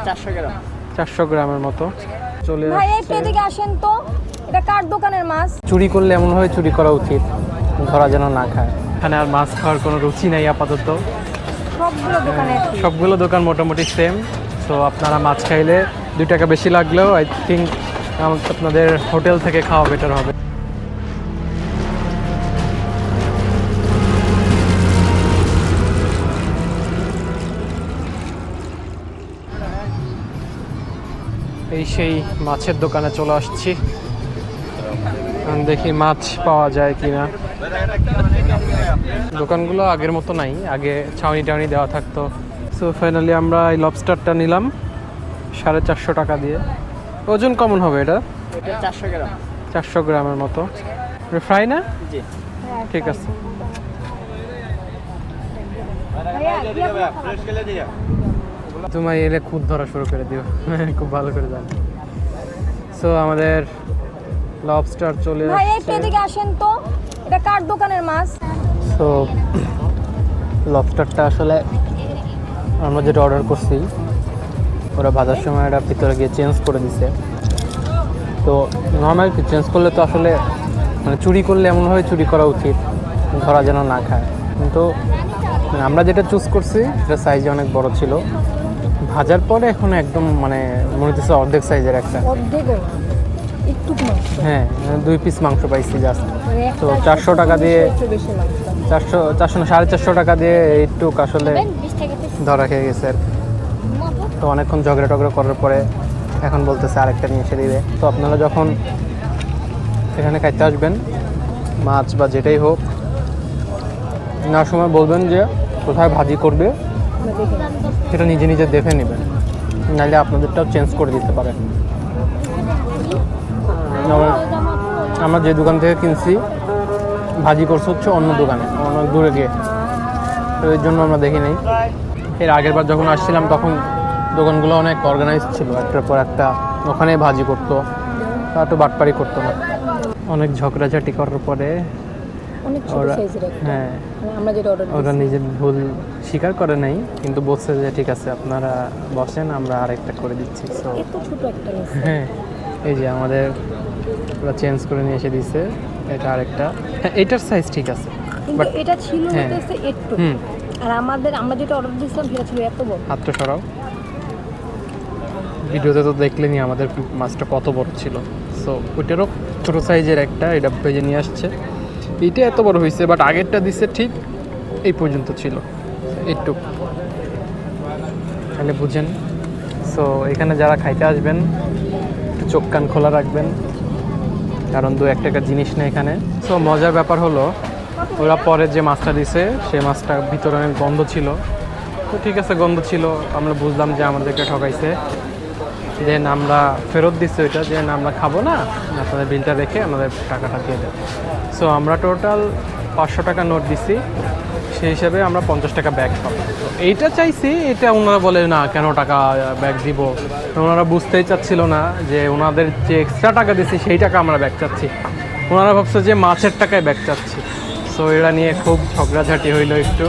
400 গ্রাম। 400 গ্রামের মতো চলে ভাই আসছে। একটু এদিকে আসেন তো, এটা কার দোকানের মাছ? চুরি করলে এমনভাবে চুরি করা উচিত, ধরা যেন না খায়। এখানে আর মাছ খাওয়ার কোনো রুচি নেই আপাতত। সবগুলো দোকানে সবগুলো দোকান মোটামুটি সেম। সো আপনারা মাছ খাইলে 2 টাকা বেশি লাগলেও আই থিঙ্ক আপনাদের হোটেল থেকে খাওয়া বেটার হবে। এই সেই মাছের দোকানে চলে আসছি, দেখি মাছ পাওয়া যায় কিনা। দোকানগুলো আগের মতো নাই, আগে ছাউনি টাউনি দেওয়া থাকতো। সো ফাইনালি আমরা এই লবস্টারটা নিলাম 450 টাকা দিয়ে। ওজন কেমন হবে এটা? এটা 400 গ্রাম। 400 গ্রামের মতো। ফ্রাই না? জি। ঠিক আছে। তুমি এলে খুদ ধরা শুরু করে দিও, খুব ভালো করে জানো। সো আমাদের লবস্টার চলে ভাই একটু আসছে। এদিকে আসেন তো, এটা কার দোকানের মাছ? সো লবস্টারটা আসলে আমরা যেটা অর্ডার করছি ওরা ভাজার সময় এটা ভিতরে গিয়ে চেঞ্জ করে দিছে। তো নর্মাল কি চেঞ্জ করলে তো আসলে মানে চুরি করলে এমনভাবে চুরি করা উচিত, ধরা যেন না খায়। কিন্তু আমরা যেটা চুজ করছি সেটা সাইজে অনেক বড় ছিল। ভাজার পরে এখন একদম মানে মনে হচ্ছে অর্ধেক সাইজের একটা। অর্ধেক একটু মাংস। হ্যাঁ 2 পিস মাংস পাইছি জাস্ট। তো 400 টাকা দিয়ে 400 না 450 টাকা দিয়ে এইটুক আসলে ধরা খেয়ে গেছে আর কি। তো অনেকক্ষণ ঝগড়া টগড়া করার পরে এখন বলতেছে আরেকটা নিয়ে এসে দিবে। তো আপনারা যখন এখানে খাইতে আসবেন মাছ বা যেটাই হোক, নেওয়ার সময় বলবেন যে কোথায় ভাজি করবে সেটা নিজে নিজে দেখে নেবেন, নাহলে আপনাদেরটাও চেঞ্জ করে দিতে পারেন। আমরা যে দোকান থেকে কিনছি ভাজি করছে হচ্ছে অন্য দোকানে, অনেক দূরে গিয়ে, তো এর জন্য আমরা দেখি নাই। এর আগের বার যখন আসছিলাম তখন দোকানগুলো অনেক অর্গানাইজ ছিল, একটার পর একটা ওখানে ভাজি করতো, একটু বাটপারি করতো না। অনেক ঝগড়াঝাটি করার পরে ওরা হ্যাঁ ওরা নিজের ভুল স্বীকার করে নাই, কিন্তু বলছে যে ঠিক আছে আপনারা বসেন আমরা আরেকটা করে দিচ্ছি। সো হ্যাঁ এই যে আমাদের ওরা চেঞ্জ করে নিয়ে এসে দিচ্ছে এটা আরেকটা। হ্যাঁ এটার সাইজ ঠিক আছে, বাট এটা ছিল হচ্ছে একটু, আর আমরা যেটা অর্ডার দিয়েছিলাম সেটা ছিল এত বড়। হাতটা সরাও, ভিডিওতে তো দেখলেনি আমাদের মাছটা কত বড় ছিল। সো ওইটারও ছোটো সাইজের একটা এটা ভেজে নিয়ে আসছে। এইটা এত বড় হয়েছে, বাট আগেরটা দিচ্ছে ঠিক এই পর্যন্ত ছিল একটু, তাহলে বুঝেন। সো এখানে যারা খাইতে আসবেন একটু চোখ কান খোলা রাখবেন, কারণ 2-1 টাকার জিনিস না এখানে। সো মজার ব্যাপার হলো ওরা পরে যে মাছটা দিছে সেই মাছটা ভিতরে অনেক গন্ধ ছিল। তো ঠিক আছে গন্ধ ছিল, আমরা বুঝলাম যে আমাদেরকে ঠকাইছে। দেন আমরা ফেরত দিচ্ছি ওইটা, যে আমরা খাবো না, আপনাদের বিলটা রেখে আমাদের টাকাটা দিয়ে দেন। সো আমরা টোটাল 500 টাকা নোট দিছি, সেই হিসাবে আমরা 50 টাকা ব্যাগ পাবো। তো এইটা চাইছি, এটা ওনারা বলে না কেন টাকা ব্যাগ দিব। ওনারা বুঝতেই চাচ্ছিল না যে ওনাদের যে এক্সট্রা টাকা দিছি সেই টাকা আমরা ব্যাগ চাচ্ছি, ওনারা ভাবছে যে মাছের টাকায় ব্যাগ চাচ্ছি। সো এটা নিয়ে খুব ঝগড়াঝাটি হইলো একটু,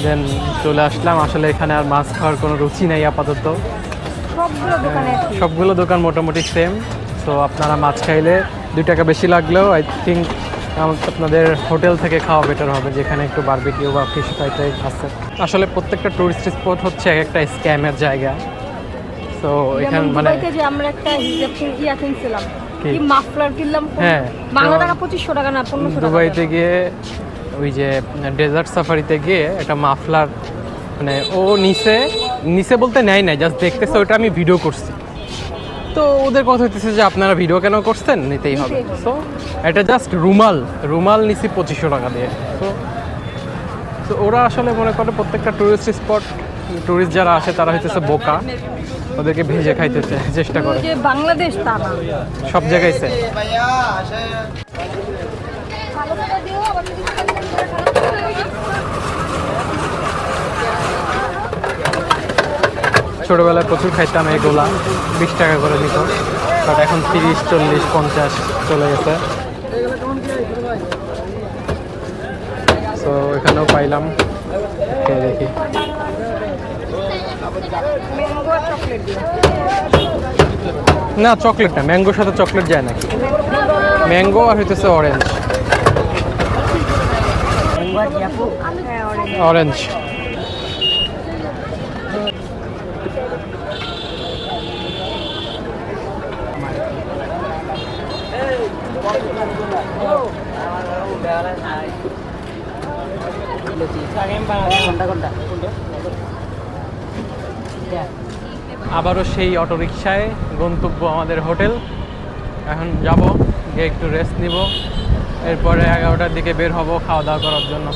দেন চলে আসলাম। আসলে এখানে আর মাছ খাওয়ার কোনো রুচি নেই আপাতত। সবগুলো দোকান মোটামুটি সেম। সো আপনারা মাছ খাইলে 2 টাকা বেশি লাগলেও আই থিঙ্ক আপনাদের হোটেল থেকে খাওয়া বেটার হবে, যেখানে একটু বারবিকিউ বা ফিশ ফ্রাই টাইপ আছে। আসলে প্রত্যেকটা টুরিস্ট স্পট হচ্ছে একটা স্ক্যামের জায়গা। সো এখানে মানে আমরা একটা কিনছিলাম, কি মাফলার কিনলাম, হ্যাঁ বাংলা টাকা 2500 টাকা না 1500 টাকা। দুবাইতে গিয়ে ওই যে ডেজার্ট সাফারিতে গিয়ে একটা মাফলার মানে ও নিচে বলতে নেয় নাই, জাস্ট দেখতেছে, ওটা আমি ভিডিও করছি। তো ওদের কথা হইতেছে যে আপনারা ভিডিও কেন করছেন, নিতেই হবে। সো এটা জাস্ট রুমাল নিছি 2500 টাকা দিয়ে। তো ওরা আসলে মনে করে প্রত্যেকটা টুরিস্ট স্পট, টুরিস্ট যারা আসে তারা হইতেছে বোকা, ওদেরকে ভেজে খাইতে চেষ্টা করে। বাংলাদেশ তা না, সব জায়গায় সে ছোটোবেলায় প্রচুর খাইতাম এগুলা, 20 টাকা করে নিত, বাট এখন 30, 40, 50 চলে গেছে। সো এখানেও পাইলাম, দেখি চকলেট দিয়ে। না চকলেট না, ম্যাঙ্গোর সাথে চকলেট যায় নাকি? ম্যাঙ্গো আর হইতেছে অরেঞ্জ। হ্যাঁ, orange। অরেঞ্জ। আবারও সেই অটোরিকশায় গন্তব্য আমাদের হোটেল। এখন যাব, গিয়ে একটু রেস্ট নিব, এরপরে 11টার দিকে বের হব খাওয়া দাওয়া করার জন্য।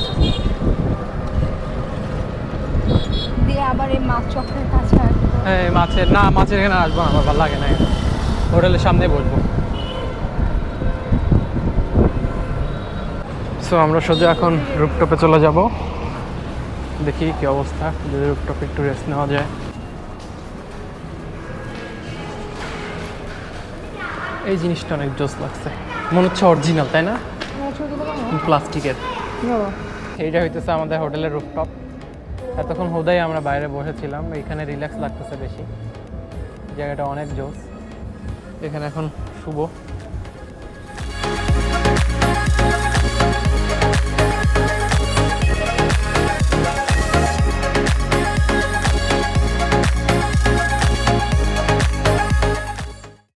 দিয়ে আবার এই মাছ চক্রের কাছে আসবো। হ্যাঁ মাছের না, মাছের এখানে আসবো না, আমার ভালো লাগে না, হোটেলের সামনে বসবো। সো আমরা সোজা এখন রুপটপে চলে যাব, দেখি কি অবস্থা, যদি রুপটপে একটু রেস্ট নেওয়া যায়। এই জিনিসটা অনেক জোস লাগছে, মনে হচ্ছে অরিজিনাল, তাই না? প্লাস্টিকের। এইটা হইতেছে আমাদের হোটেলের রুফটপ। এতক্ষণ হুদাই আমরা বাইরে বসেছিলাম, এখানে রিল্যাক্স লাগতেছে বেশি, জায়গাটা অনেক জোস। এখানে এখন শুভ